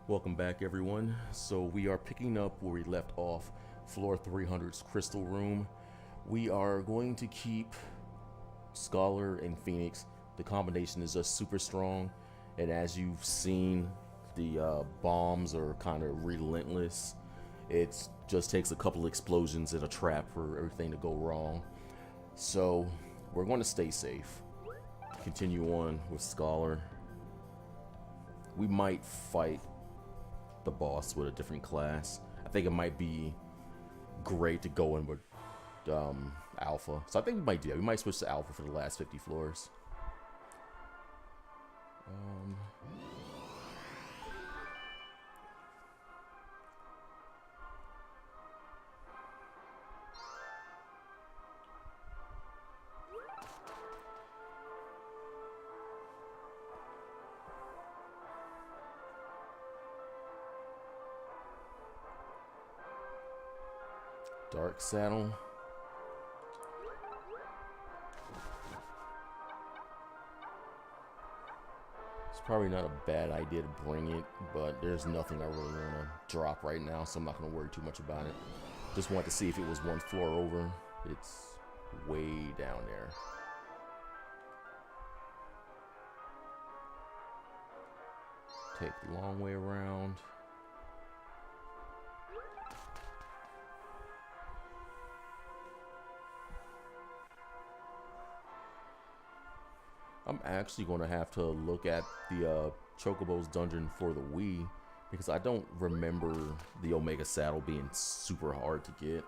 Welcome back, everyone. So we are picking up where we left off, floor 300's crystal room. We are going to keep Scholar and Phoenix. The combination is just super strong, and as you've seen, the bombs are kind of relentless. It just takes a couple explosions and a trap for everything to go wrong. So we're going to stay safe. Continue on with Scholar. We might fight the boss with a different class. I think it might be great to go in with Alpha. So I think we might do that. We might switch to Alpha for the last 50 floors. Dark Saddle. It's probably not a bad idea to bring it, but there's nothing I really want to drop right now, so I'm not going to worry too much about it. Just want to see if it was one floor over. It's way down there. Take the long way around. I'm actually going to have to look at the Chocobo's dungeon for the Wii, because I don't remember the Omega Saddle being super hard to get.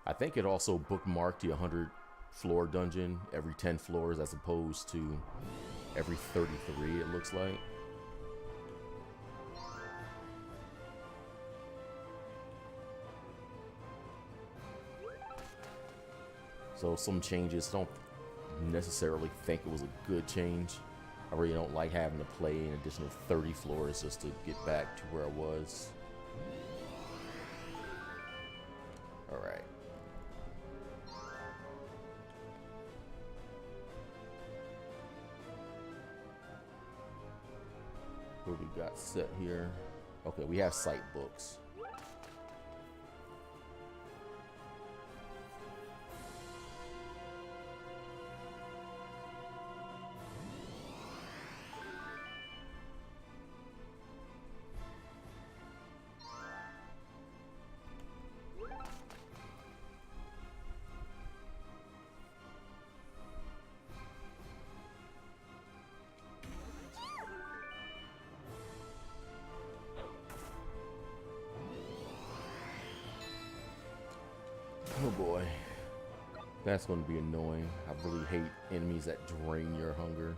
I think it also bookmarked the 100 floor dungeon every 10 floors as opposed to every 33, it looks like. So some changes don't necessarily think it was a good change. I really don't like having to play an additional 30 floors just to get back to where I was. Alright. What we got set here? Okay, we have sight books. Oh boy, that's going to be annoying. I really hate enemies that drain your hunger,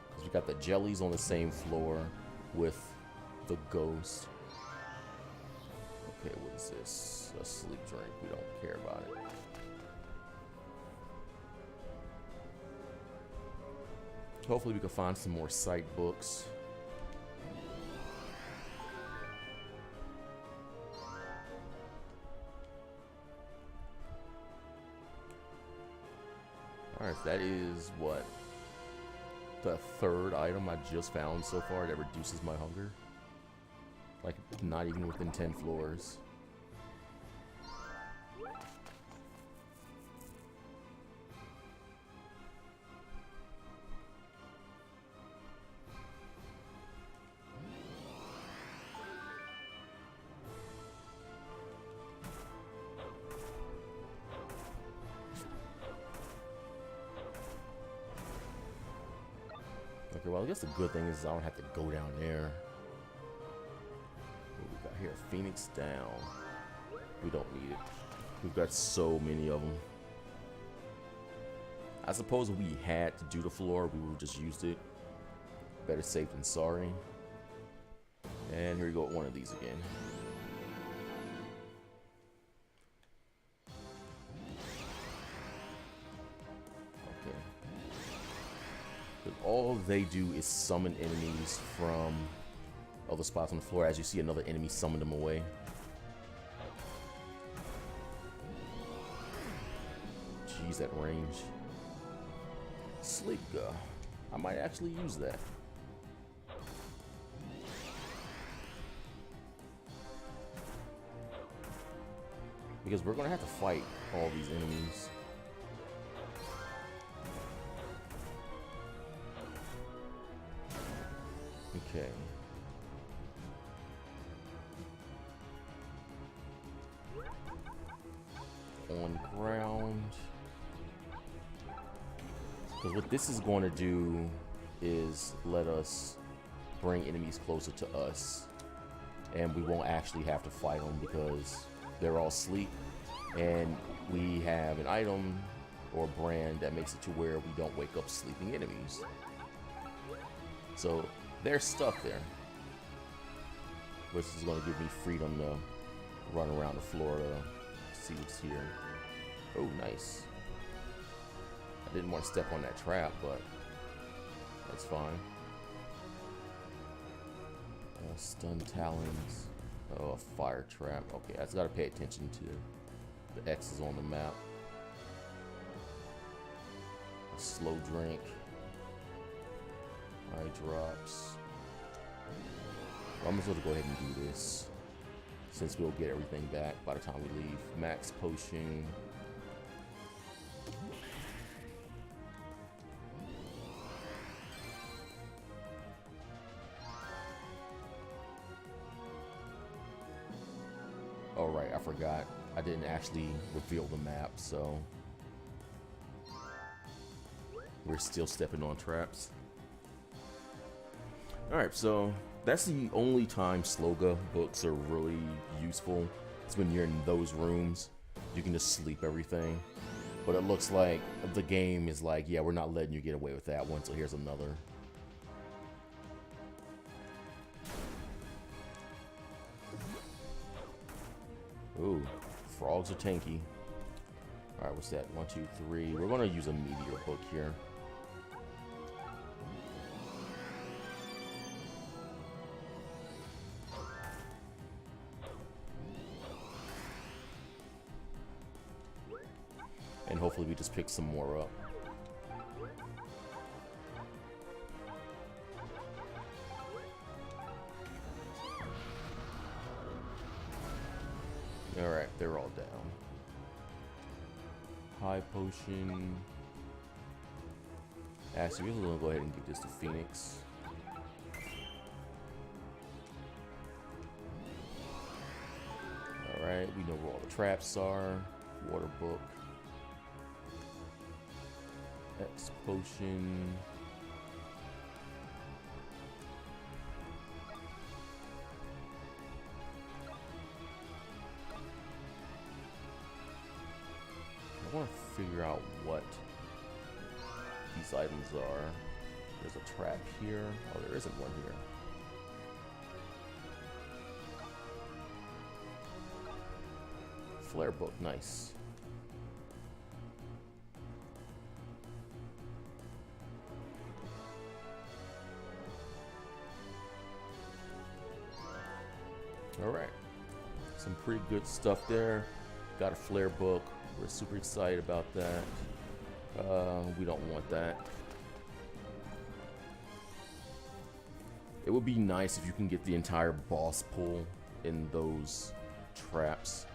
because we got the jellies on the same floor with the ghost. Okay, what is this? A sleep drink. We don't care about it. Hopefully we can find some more sight books. Alright, so that is what? The third item I just found so far that reduces my hunger. Like, not even within 10 floors. Okay, well, I guess the good thing is I don't have to go down there. What we got here? Phoenix down. We don't need it. We've got so many of them. I suppose if we had to do the floor, we would have just used it. Better safe than sorry. And here we go with one of these again. All they do is summon enemies from other spots on the floor. As you see, another enemy summon them away. Jeez, that range. Sleep Go. I might actually use that. because we're gonna have to fight all these enemies. Okay. On ground. Because what this is going to do is let us bring enemies closer to us, and we won't actually have to fight them because they're all asleep, and we have an item or brand that makes it to where we don't wake up sleeping enemies. So they're stuck there, which is going to give me freedom to run around the floor to see what's here. Oh, nice. I didn't want to step on that trap, but that's fine. Stun talons. Oh, a fire trap. Okay, I just gotta pay attention to the X's on the map. A slow drink. Eye drops. Well, I'm just gonna go ahead and do this, since we'll get everything back by the time we leave. Max potion. Oh right, I forgot. I didn't actually reveal the map, so we're still stepping on traps. Alright, so that's the only time sloga books are really useful. It's when you're in those rooms. You can just sleep everything. But it looks like the game is like, yeah, we're not letting you get away with that one, so here's another. Ooh, frogs are tanky. Alright, what's that? 1, 2, 3. We're gonna use a meteor book here. And hopefully we just pick some more up. Alright, they're all down. High potion. Actually, we're gonna go ahead and give this to Phoenix. Alright, we know where all the traps are. Water book. X potion. I want to figure out what these items are. There's a trap here. Oh, there isn't one here. Flare book, nice. Alright, some pretty good stuff there. Got a flare book. We're super excited about that. We don't want that. It would be nice if you can get the entire boss pull in those traps.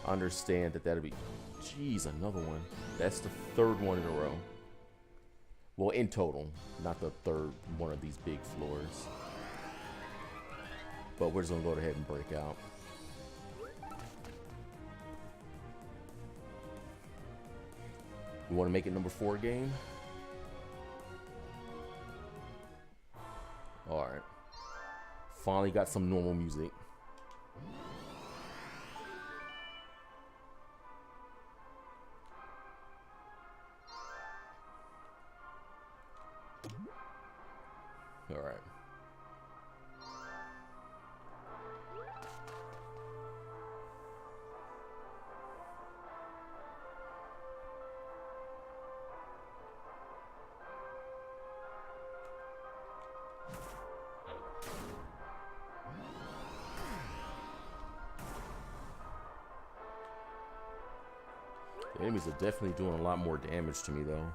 I understand that that'd be... Jeez, another one. That's the third one in a row. Well, in total, not the third one of these big floors. But we're just gonna go ahead and break out. We want to make it number 4 game. Alright. Finally got some normal music. Alright. The enemies are definitely doing a lot more damage to me, though.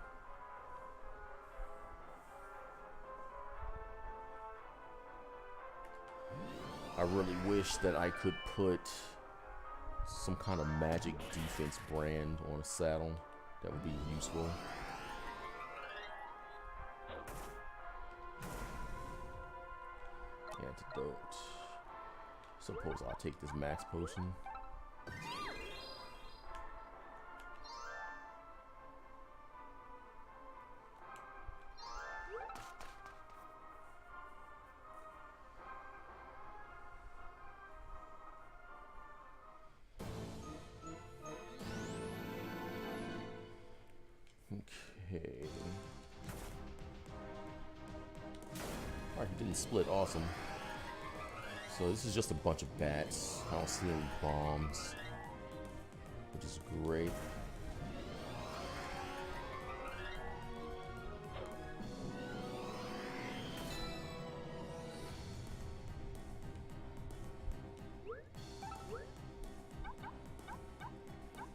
I really wish that I could put some kind of magic defense brand on a saddle that would be useful. Antidote. Suppose I'll take this max potion. Okay. Alright, he didn't split. Awesome. So this is just a bunch of bats. I don't see any bombs, which is great.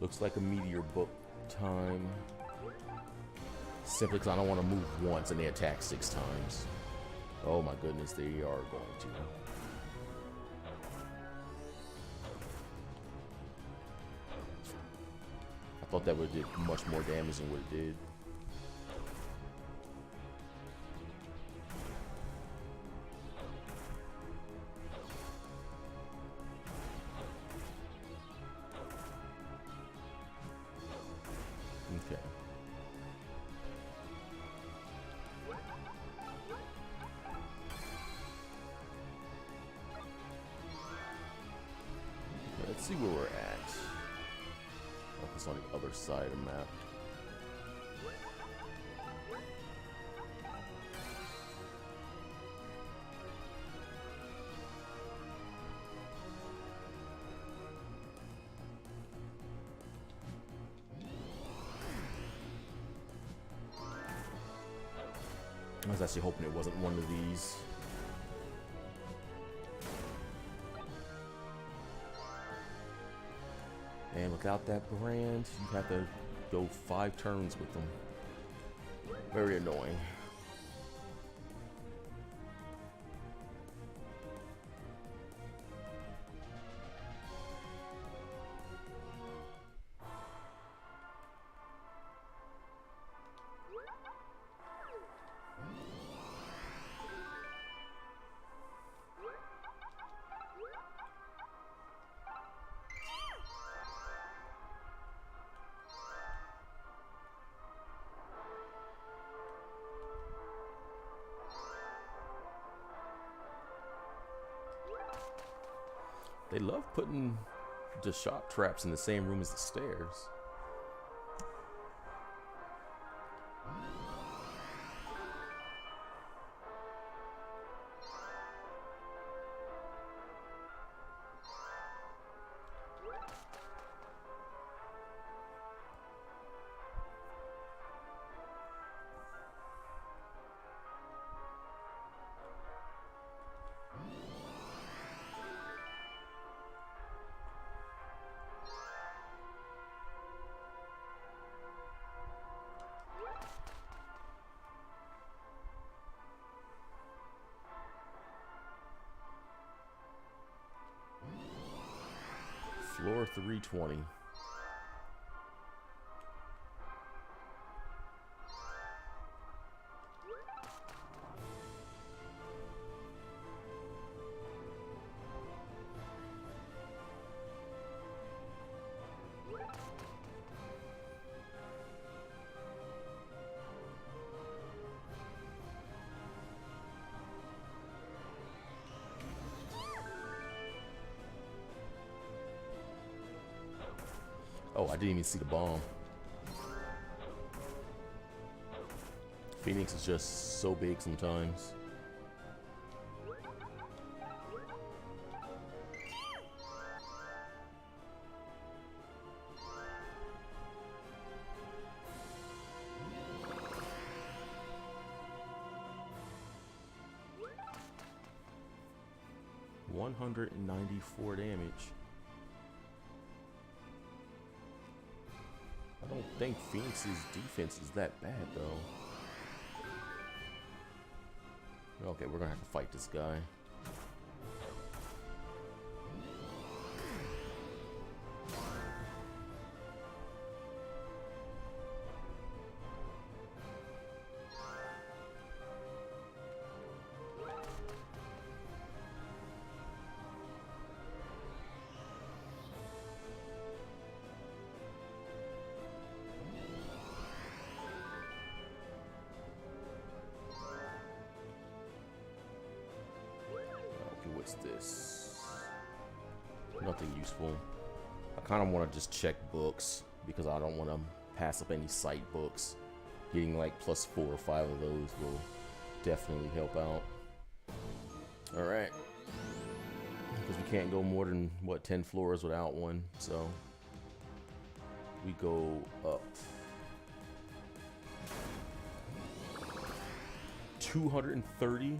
Looks like a meteor book time. Simply because I don't want to move once and they attack 6 times. Oh my goodness, they are going to. I thought that would have did much more damage than what it did. Okay. Let's see where we're at. Oh, it's on the other side of the map. I was actually hoping it wasn't one of these. And without that brand, you have to go 5 turns with them. Very annoying. They love putting the shock traps in the same room as the stairs. Floor 320. Oh, I didn't even see the bomb. Phoenix is just so big sometimes. $194 damage. I don't think Phoenix's defense is that bad, though. Okay, we're gonna have to fight this guy. What's this? Nothing useful. I kind of want to just check books because I don't want to pass up any sight books. Getting like plus 4 or 5 of those will definitely help out. Alright. Because we can't go more than, what, 10 floors without one. So we go up. 230.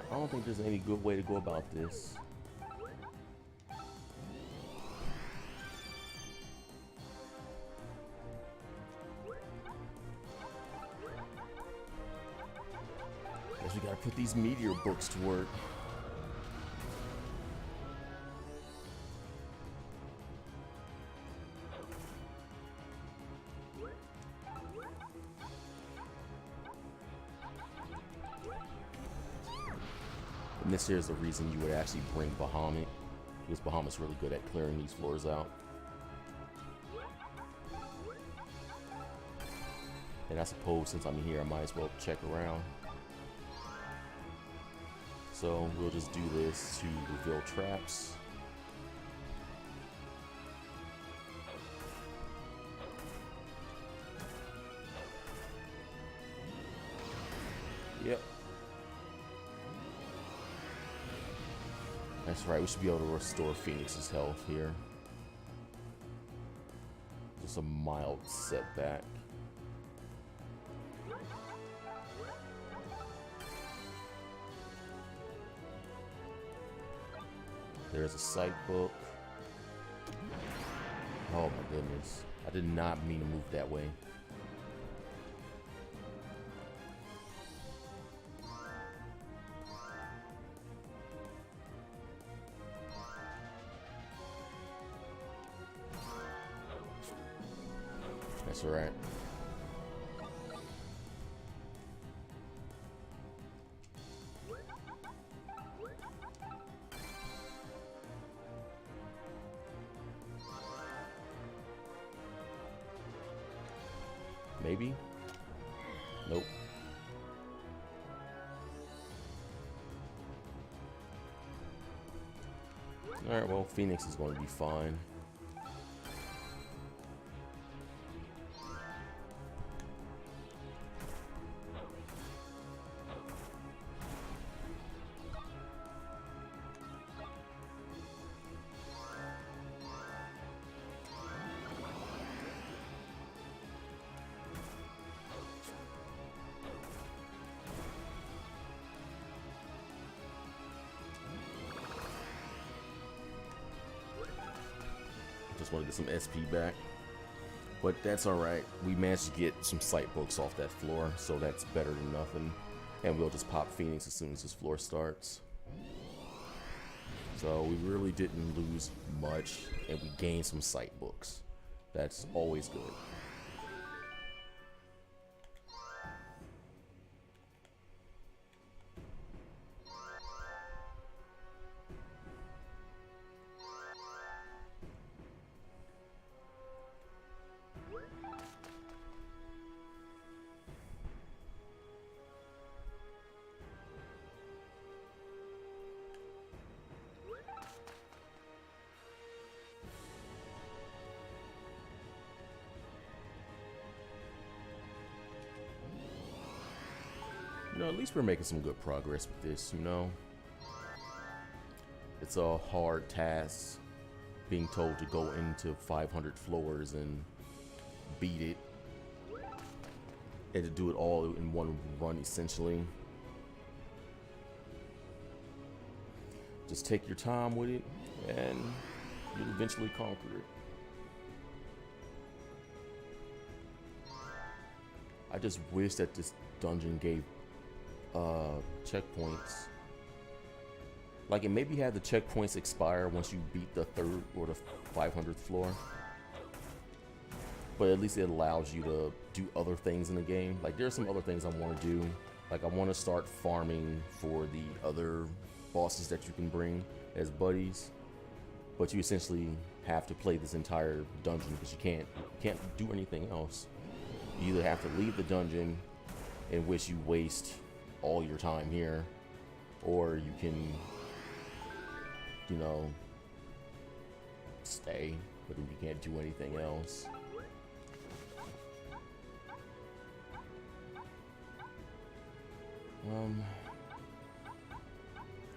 I don't think there's any good way to go about this. Guess we gotta put these meteor books to work. And this here is the reason you would actually bring Bahamut, because Bahamut's really good at clearing these floors out. And I suppose since I'm here, I might as well check around. So we'll just do this to reveal traps. Yep. That's right, we should be able to restore Phoenix's health here. Just a mild setback. There's a sight book. Oh my goodness. I did not mean to move that way. That's all right. Maybe? Nope. Alright, well, Phoenix is going to be fine. Just want to get some SP back, but that's all right. We managed to get some sight books off that floor, so that's better than nothing. And we'll just pop Phoenix as soon as this floor starts. So we really didn't lose much, and we gained some sight books. That's always good. You know, at least we're making some good progress with this, you know. It's a hard task being told to go into 500 floors and beat it. And to do it all in one run, essentially. Just take your time with it, and you'll eventually conquer it. I just wish that this dungeon gave checkpoints. Like, it maybe had the checkpoints expire once you beat the 3rd or the 500th floor, but at least it allows you to do other things in the game. Like, there are some other things I want to do. Like, I want to start farming for the other bosses that you can bring as buddies. but you essentially have to play this entire dungeon because you can't do anything else. You either have to leave the dungeon, in which you waste all your time here, or you can, you know, stay, but you can't do anything else.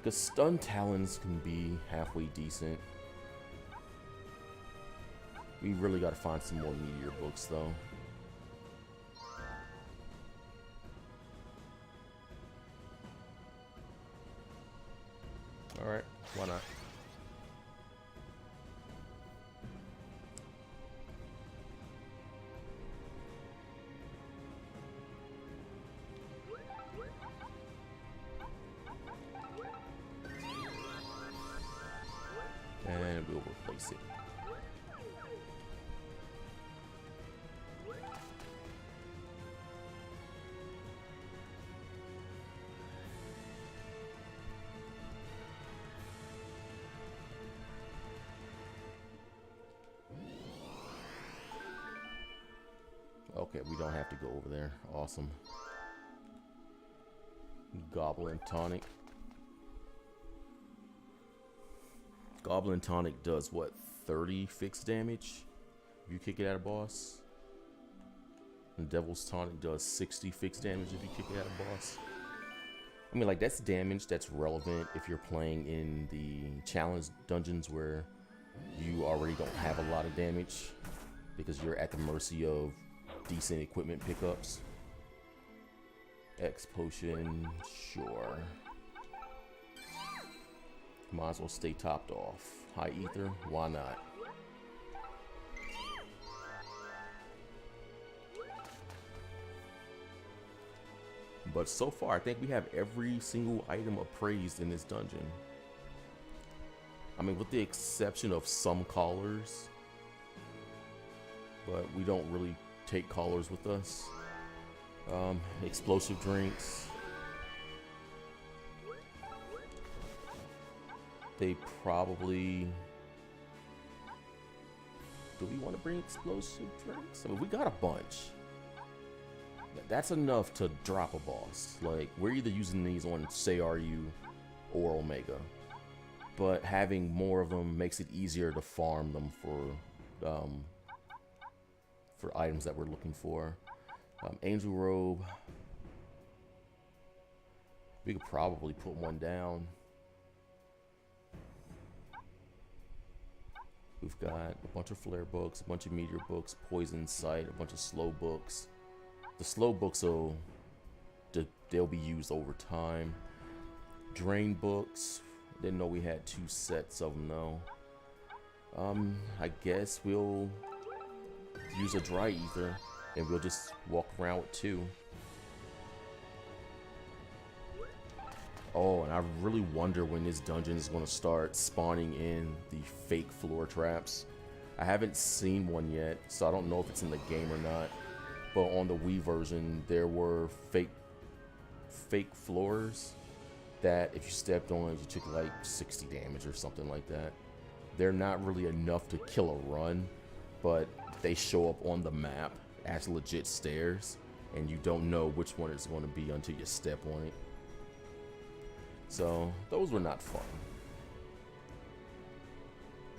Because stun talons can be halfway decent. We really got to find some more meteor books, though. All right, why not? And we'll replace it. Okay, we don't have to go over there. Awesome. Goblin Tonic. Goblin Tonic does what, 30 fixed damage if you kick it at a boss? And Devil's Tonic does 60 fixed damage if you kick it at a boss. I mean, like, that's damage that's relevant if you're playing in the challenge dungeons where you already don't have a lot of damage because you're at the mercy of decent equipment pickups. X potion, sure. Might as well stay topped off. High ether, why not? But so far, I think we have every single item appraised in this dungeon. I mean, with the exception of some callers, but we don't really take callers with us. Explosive drinks. They probably... Do we want to bring explosive drinks? I mean, we got a bunch. That's enough to drop a boss. Like, we're either using these on Sayaryu or Omega. But having more of them makes it easier to farm them for items that we're looking for. Angel Robe. We could probably put one down. We've got a bunch of flare books, a bunch of meteor books, poison sight, a bunch of slow books. The slow books they'll be used over time. Drain books. Didn't know we had 2 sets of them though. I guess we'll use a dry ether and we'll just walk around with 2. Oh, and I really wonder when this dungeon is going to start spawning in the fake floor traps. I haven't seen one yet, so I don't know if it's in the game or not. But on the Wii version, there were fake floors that if you stepped on it, you took like 60 damage or something like that. They're not really enough to kill a run, but they show up on the map as legit stairs, and you don't know which one it's going to be until you step on it. So those were not fun.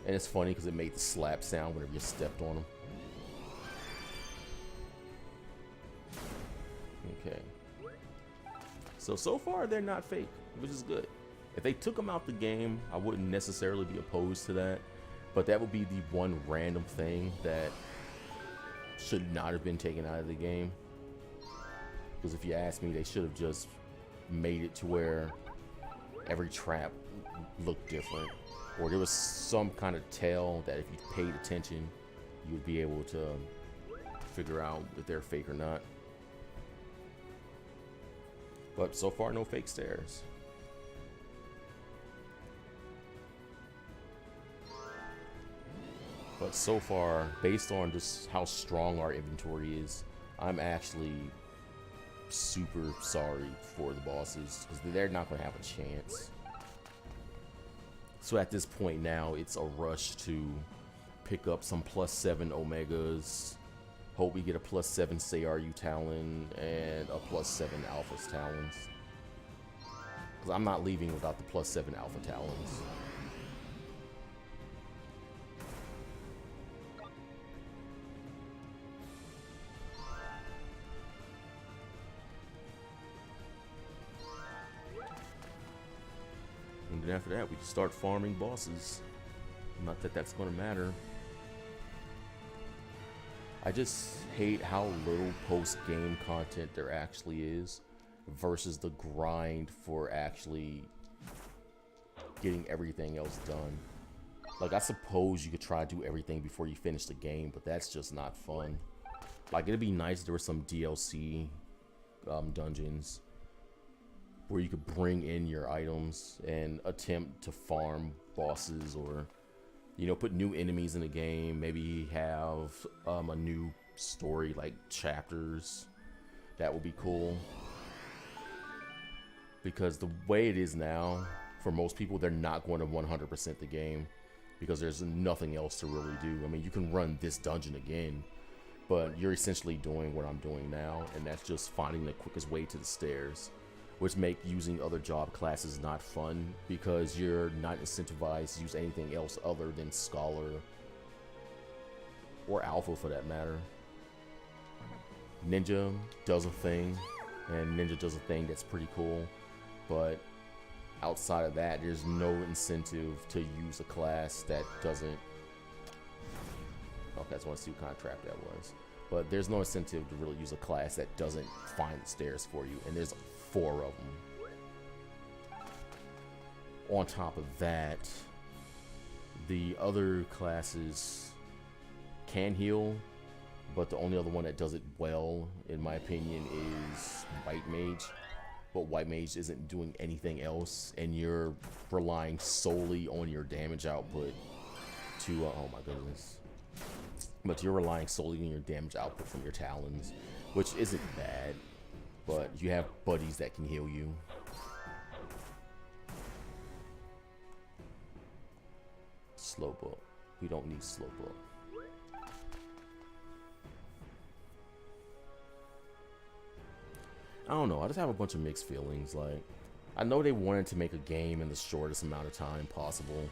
And it's funny because it made the slap sound whenever you stepped on them. Okay. So far they're not fake, which is good. If they took them out the game, I wouldn't necessarily be opposed to that. But that would be the one random thing that should not have been taken out of the game. Because if you ask me, they should have just made it to where every trap looked different. Or there was some kind of tell that if you paid attention, you would be able to figure out if they're fake or not. But so far, no fake stairs. But so far, based on just how strong our inventory is, I'm actually super sorry for the bosses because they're not going to have a chance. So at this point now, it's a rush to pick up some +7 Omegas. Hope we get a +7 Sayaryu Talon and a +7 Alpha's Talons. Because I'm not leaving without the +7 Alpha Talons. And then after that, we can start farming bosses. Not that that's going to matter. I just hate how little post-game content there actually is versus the grind for actually getting everything else done. Like, I suppose you could try to do everything before you finish the game, but that's just not fun. Like, it'd be nice if there were some DLC dungeons where you could bring in your items and attempt to farm bosses, or, you know, put new enemies in the game. Maybe have a new story, like chapters. That would be cool. Because the way it is now, for most people, they're not going to 100% the game because there's nothing else to really do. I mean, you can run this dungeon again, but you're essentially doing what I'm doing now, and that's just finding the quickest way to the stairs, which make using other job classes not fun because you're not incentivized to use anything else other than Scholar or Alpha for that matter. Ninja does a thing, and Ninja does a thing that's pretty cool, but outside of that, there's no incentive to use a class that doesn't... Okay, I just want to see what kind of trap that was. But there's no incentive to really use a class that doesn't find the stairs for you, and there's 4 of them. On top of that, the other classes can heal, but the only other one that does it well, in my opinion, is White Mage. But White Mage isn't doing anything else, and you're relying solely on your damage output to, oh my goodness. But you're relying solely on your damage output from your Talons, which isn't bad, but you have buddies that can heal you. Slope up. We don't need slope up. I don't know, I just have a bunch of mixed feelings. Like, I know they wanted to make a game in the shortest amount of time possible,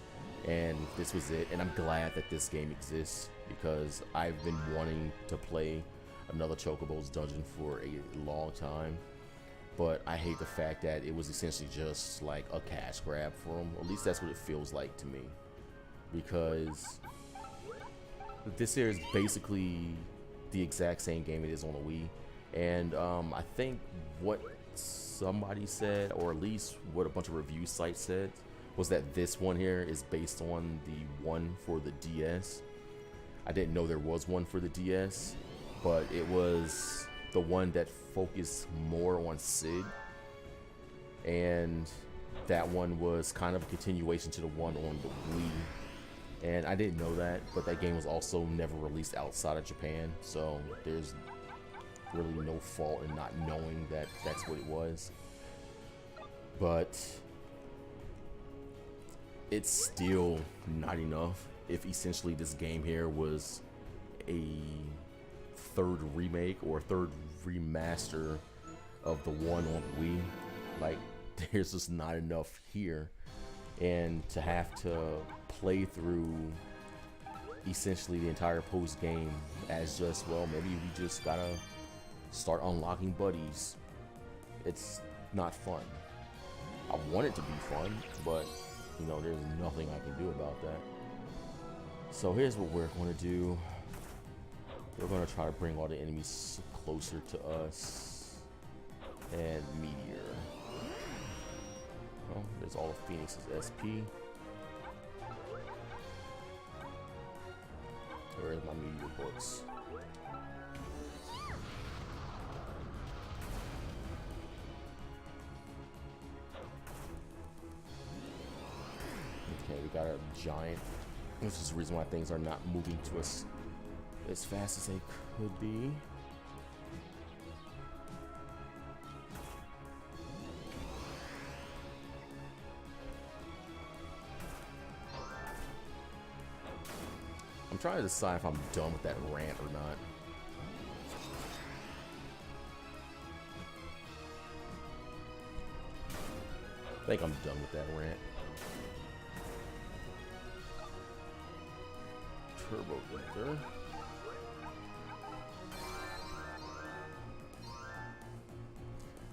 and this was it, and I'm glad that this game exists because I've been wanting to play another Chocobo's dungeon for a long time, but I hate the fact that it was essentially just like a cash grab for them. At least that's what it feels like to me, because this here is basically the exact same game it is on the Wii. And I think what somebody said, or at least what a bunch of review sites said, was that this one here is based on the one for the DS. I didn't know there was one for the DS, but it was the one that focused more on Sid. And that one was kind of a continuation to the one on the Wii. And I didn't know that, but that game was also never released outside of Japan, so there's really no fault in not knowing that that's what it was. But it's still not enough if essentially this game here was a 3rd remake or 3rd remaster of the one on Wii. Like, there's just not enough here, and to have to play through essentially the entire post game as just, well, maybe we just gotta start unlocking buddies. It's not fun. I want it to be fun, but you know, there's nothing I can do about that. So here's what we're going to do. We're going to try to bring all the enemies closer to us. And Meteor. Well, there's all of Phoenix's SP. Where is my Meteor books? Okay, we got a giant, which is the reason why things are not moving to us as fast as they could be. I'm trying to decide if I'm done with that rant or not. I think I'm done with that rant. Turbo Ether.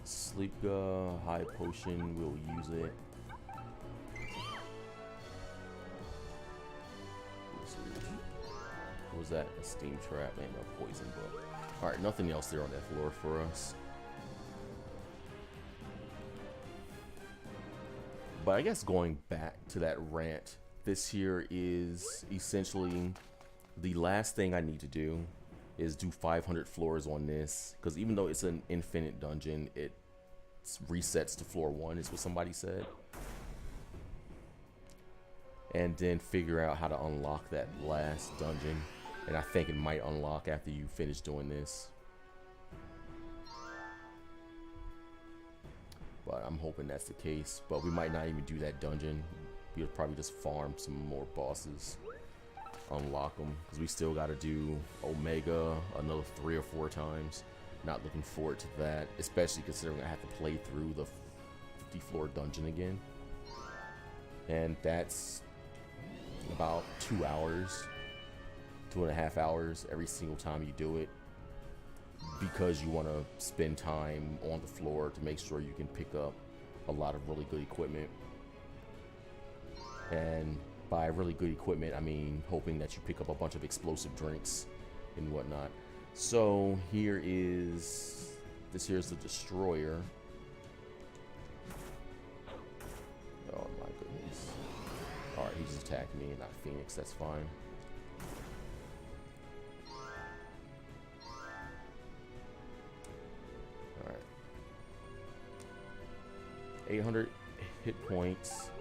Sleepga, high potion, we'll use it. What was that? A steam trap and a poison book. Alright, nothing else there on that floor for us. But I guess going back to that rant, this here is essentially the last thing I need to do is do 500 floors on this, because even though it's an infinite dungeon, it resets to floor 1 is what somebody said. And then figure out how to unlock that last dungeon, and I think it might unlock after you finish doing this. But I'm hoping that's the case, but we might not even do that dungeon. We'll probably just farm some more bosses, unlock them, because we still got to do Omega another 3 or 4 times. Not looking forward to that, especially considering I have to play through the 50 floor dungeon again, and that's about 2 hours, 2.5 hours every single time you do it, because you want to spend time on the floor to make sure you can pick up a lot of really good equipment. And by really good equipment, I mean hoping that you pick up a bunch of explosive drinks and whatnot. So here is, this here's the destroyer. Oh my goodness. Alright, he just attacked me and not Phoenix, that's fine. Alright. 800 hit points.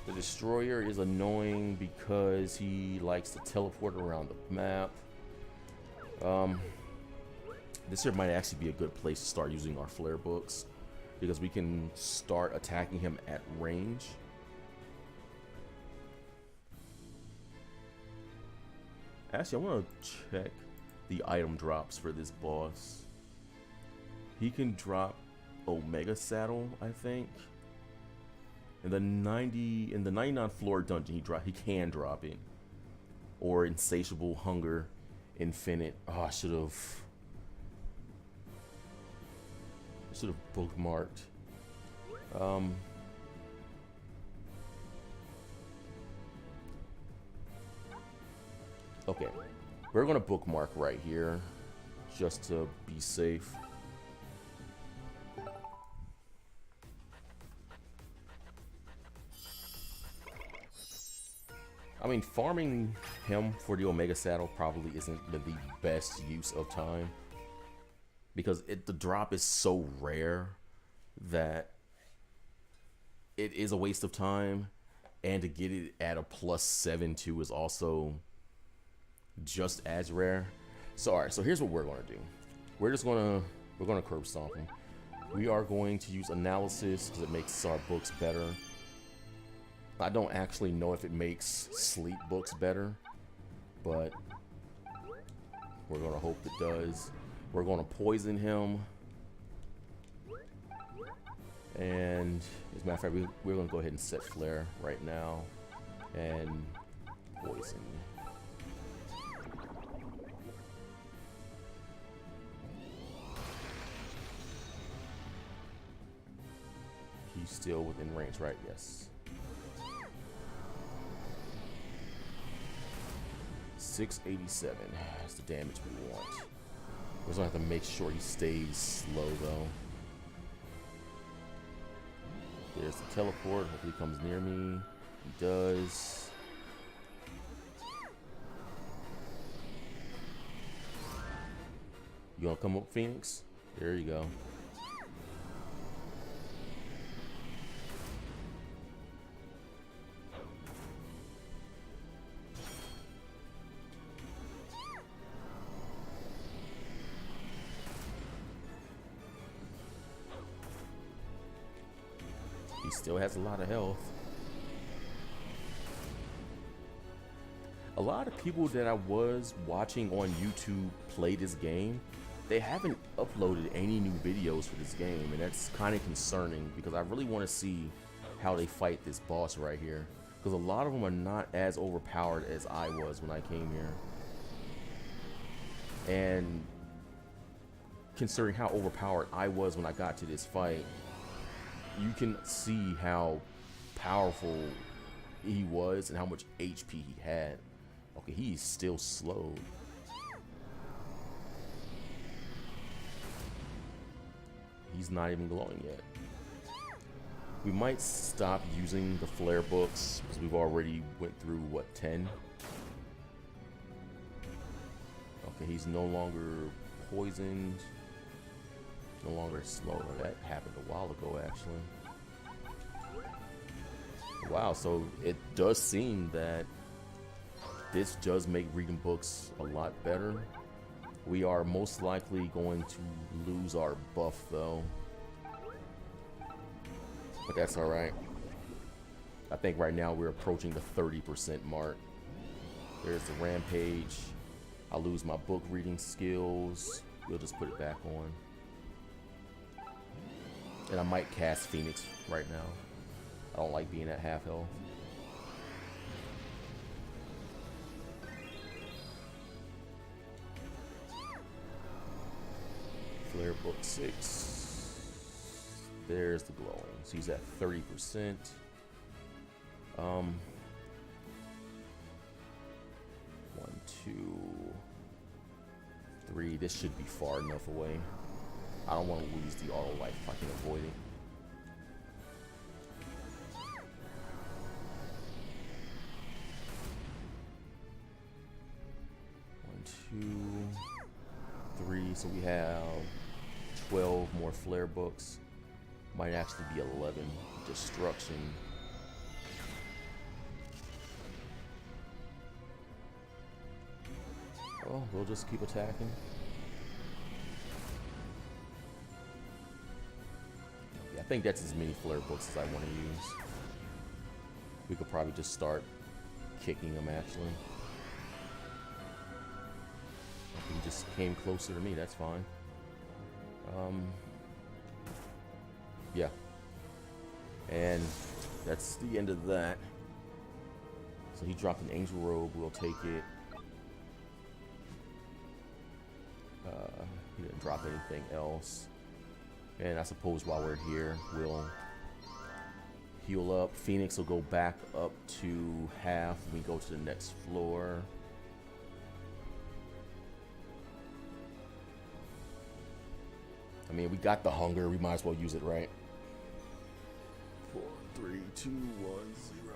The destroyer is annoying because he likes to teleport around the map. This here might actually be a good place to start using our flare books, because we can start attacking him at range. Actually, I want to check the item drops for this boss. He can drop Omega Saddle, I think. In the 99 floor dungeon, he can drop it, or Insatiable Hunger Infinite. Oh, I should have bookmarked. Okay, we're gonna bookmark right here just to be safe. I mean, farming him for the Omega Saddle probably isn't the best use of time, because the drop is so rare that it is a waste of time, and to get it at a +7 too is also just as rare. So alright, so here's what we're gonna do. We're gonna curb stomp him. We are going to use analysis because it makes our books better. I don't actually know if it makes sleep books better, but we're gonna hope it does. We're gonna poison him, and as a matter of fact, we're gonna go ahead and set flare right now and poison. He's still within range, right? Yes. 687. That's the damage we want. We're gonna have to make sure he stays slow though. There's the teleport. Hopefully he comes near me. He does. You gonna come up, Phoenix? There you go. He still has a lot of health. a lot of people that I was watching on YouTube play this game, they haven't uploaded any new videos for this game, and that's kind of concerning because I really want to see how they fight this boss right here, because a lot of them are not as overpowered as I was when I came here. And considering how overpowered I was when I got to this fight, you can see how powerful he was and how much HP he had. Okay, he's still slowed. He's not even glowing yet. We might stop using the flare books because we've already went through, what, 10? Okay, he's no longer poisoned. No longer slow. That happened a while ago, actually. Wow, so it does seem that this does make reading books a lot better. We are most likely going to lose our buff, though. But that's alright. I think right now we're approaching the 30% mark. There's the rampage. I lose my book reading skills. We'll just put it back on. And I might cast Phoenix right now. I don't like being at half health. Flare book 6. There's the glowing. So he's at 30%. 1, 2, 3. This should be far enough away. I don't want to lose the auto life if I can avoid it. Two, 3, so we have 12 more flare books. Might actually be 11. Destruction. Oh, we'll just keep attacking. Yeah, I think that's as many flare books as I want to use. We could probably just start kicking them, actually. He just came closer to me, that's fine. Yeah. And that's the end of that. So he dropped an angel robe, we'll take it. He didn't drop anything else. And I suppose while we're here, we'll heal up. Phoenix will go back up to half when we go to the next floor. I mean, we got the hunger. We might as well use it, right? 4, 3, 2, 1, 0.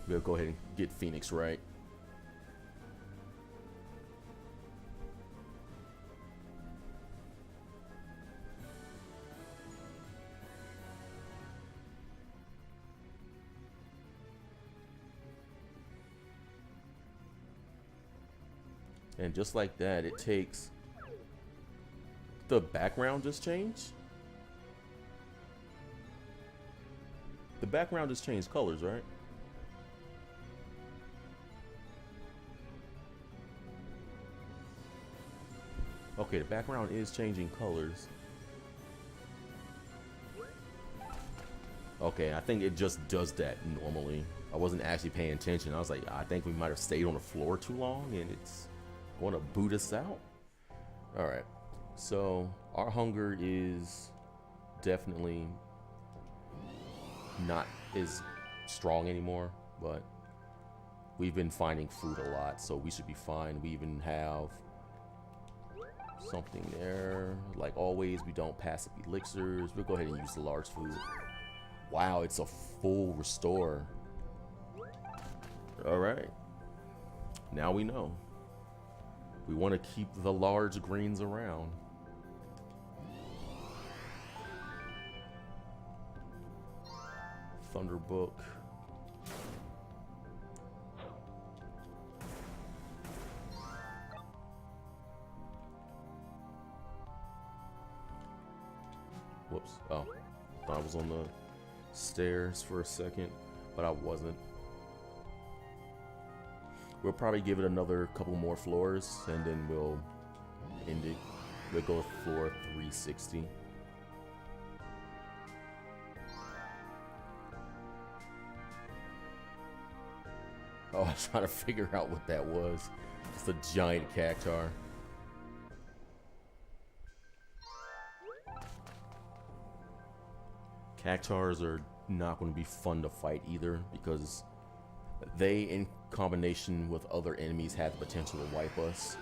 We'll go ahead and get Phoenix right. And just like that, it takes... The background just changed? The background just changed colors, right? Okay, the background is changing colors. Okay, I think it just does that normally. I wasn't actually paying attention. I was like, I think we might have stayed on the floor too long and it's going to boot us out. All right, so our hunger is definitely not as strong anymore, but we've been finding food a lot, so we should be fine. We even have something there. Like always, we don't pass up elixirs. We'll go ahead and use the large food. Wow, it's a full restore. All right, now we know. We want to keep the large greens around. Thunderbook. Whoops. Oh, thought I was on the stairs for a second, but I wasn't. We'll probably give it another couple more floors, and then we'll end it. We'll go with floor 360. Oh, I was trying to figure out what that was. Just a giant cactar. Cactars are not going to be fun to fight either, because they, in combination with other enemies, have the potential to wipe us,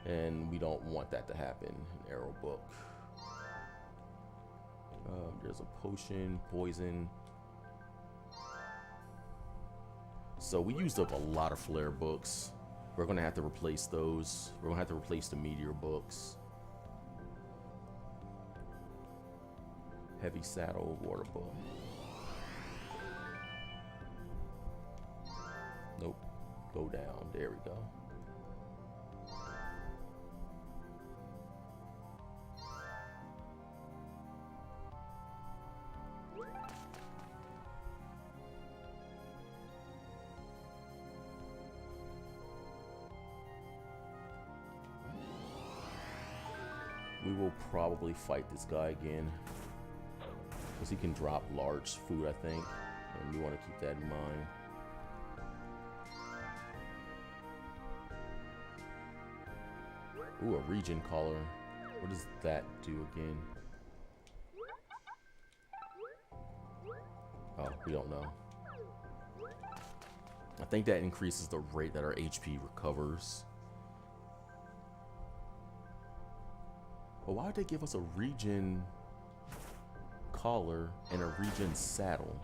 and we don't want that to happen. An arrow book. There's a potion, poison. So we used up a lot of flare books. We're going to have to replace those. We're going to have to replace the meteor books. Heavy saddle, water book. Nope. Go down. There we go. We will probably fight this guy again, because he can drop large food, I think, and we want to keep that in mind. Ooh, a region collar. What does that do again? Oh, we don't know. I think that increases the rate that our HP recovers. But why would they give us a region collar and a region saddle,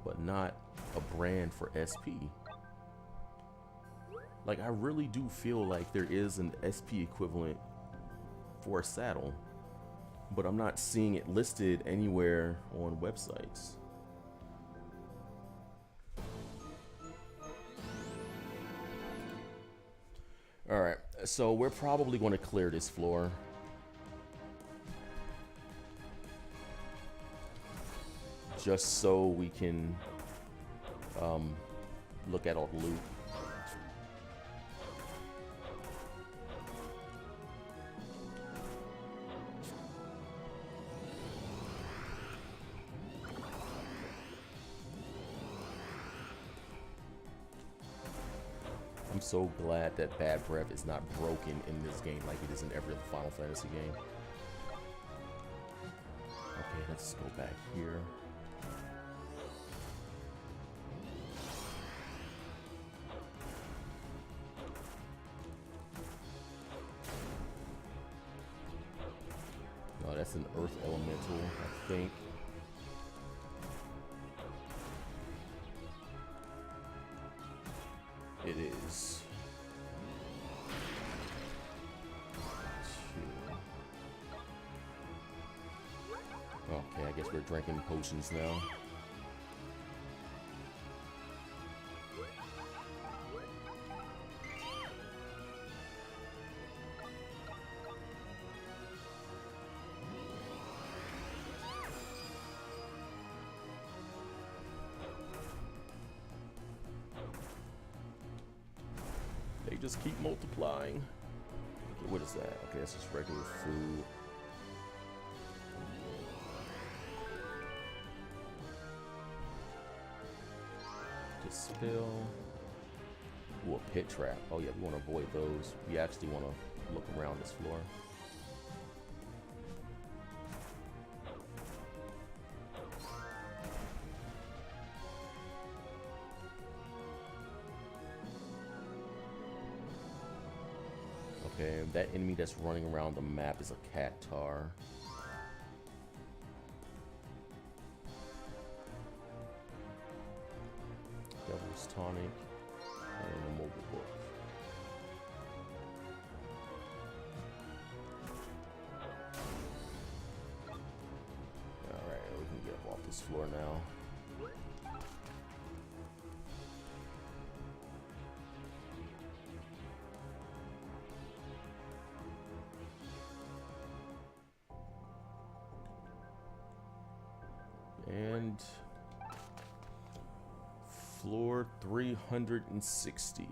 but not a brand for SP? Like, I really do feel like there is an SP equivalent for a saddle, but I'm not seeing it listed anywhere on websites. Alright, so we're probably going to clear this floor. Just so we can look at all the loot. I'm so glad that Bad Breath is not broken in this game like it is in every other Final Fantasy game. Okay, let's go back here. No, that's an earth elemental, I think. It is. Okay, I guess we're drinking potions now. They just keep multiplying. Okay, what is that? Okay, that's just regular food. Dispel. Ooh, a pit trap. Oh yeah, we want to avoid those. We actually want to look around this floor. Okay, that enemy that's running around the map is a cactar. Devil's Tonic, and a mobile book. Alright, we can get up off this floor now. And floor 360.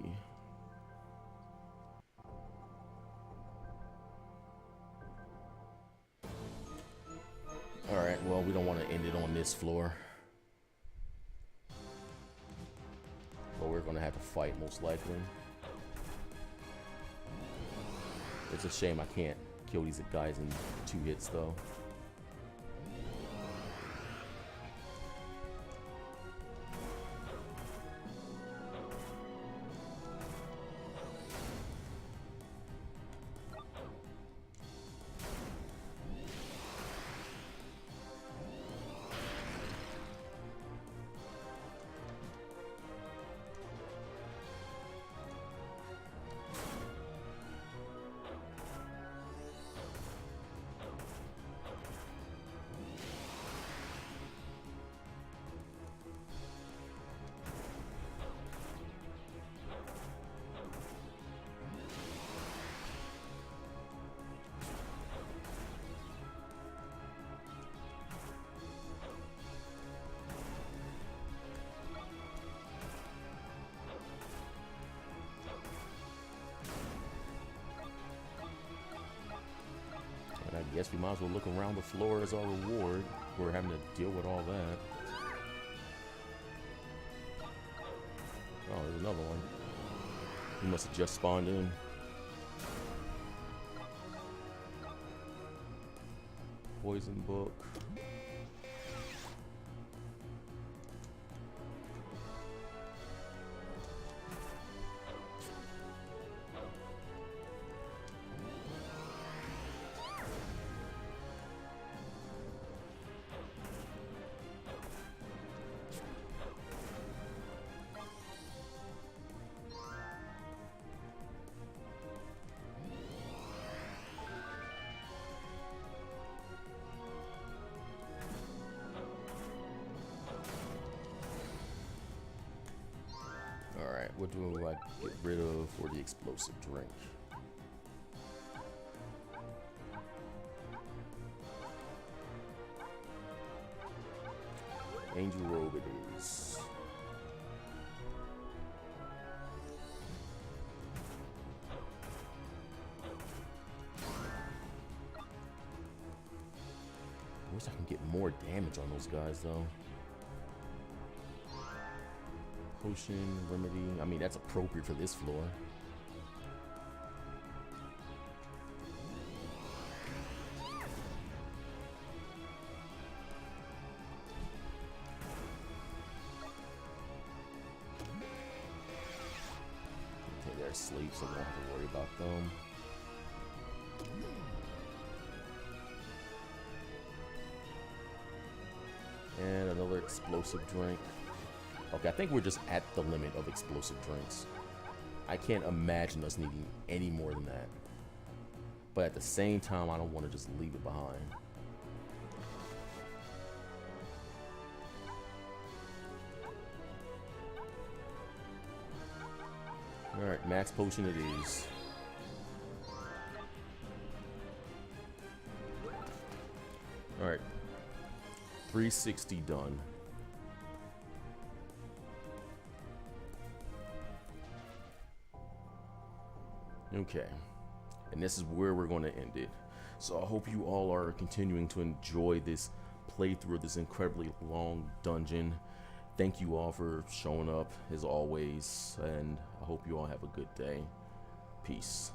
Alright, well, we don't want to end it on this floor. But we're going to have to fight, most likely. It's a shame I can't kill these guys in 2 hits, though. I guess we might as well look around the floor as our reward. We're having to deal with all that. Oh, there's another one. He must have just spawned in. Poison book. Alright, what do I get rid of for the explosive drink? Angel robe it is. I wish I can get more damage on those guys though. Potion, remedy. I mean, that's appropriate for this floor. Okay, they're asleep, so we don't have to worry about them. And another explosive drink. Okay, I think we're just at the limit of explosive drinks. I can't imagine us needing any more than that. But at the same time, I don't want to just leave it behind. Alright, max potion it is. Alright. 360 done. Okay, and this is where we're going to end it. So I hope you all are continuing to enjoy this playthrough of this incredibly long dungeon. Thank you all for showing up as always, and I hope you all have a good day. Peace.